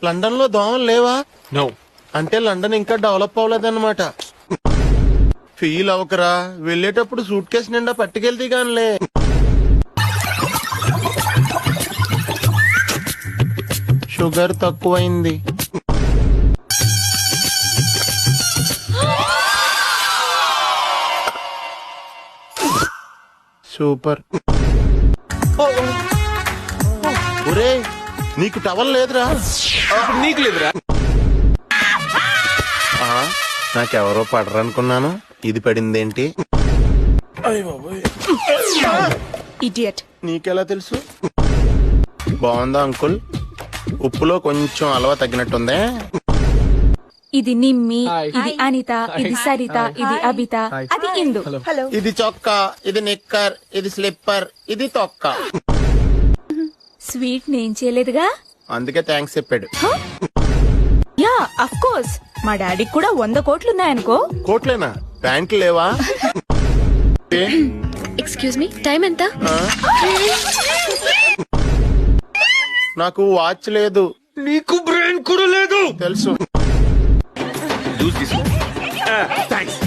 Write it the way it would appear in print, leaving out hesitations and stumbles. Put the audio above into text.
London లో దోమలు లేవా? నో. అంటే లండన్ ఇంకా డెవలప్ అవ్వలేదన్నమాట. ఫీల్ అవకరా, వెళ్ళేటప్పుడు సూట్ కేసు నిండా పట్టుకెళ్తే గానిలే. షుగర్ తక్కువైంది. సూపర్. ఒరే, నీకు టవల్ లేదురా? నీకు లేదురా? నాకెవరో పడరనుకున్నాను, ఇది పడిందేంటి? ఇడియట్. నీకెలా తెలుసు? బాగుందా అంకుల్? ఉప్పులో కొంచెం అలవా తగ్గినట్టుందే. ఇది నిమ్మి, హాయ్. ఇది అనిత, ఇది సరిత, ఇది అబిత, అది ఇందు. ఇది చొక్కా, ఇది నిక్కర్, ఇది స్లిప్పర్, ఇది తొక్క. స్వీట్ నేను చేయలేదుగా. అందుకే థ్యాంక్స్ చెప్పాడు. యా అఫ్ కోర్స్, మా డాడీకి కూడా 100 కోట్లున్నాయనుకో. కోట్లేనా? ప్యాంట్లు లేవా? ఎక్స్క్యూజ్ మీ, టైం ఎంత? నాకు వాచ్ లేదు. నీకు బ్రెయిన్ కూడా లేదు. తెలుసు. జ్యూస్ తీసుకో. థ్యాంక్స్.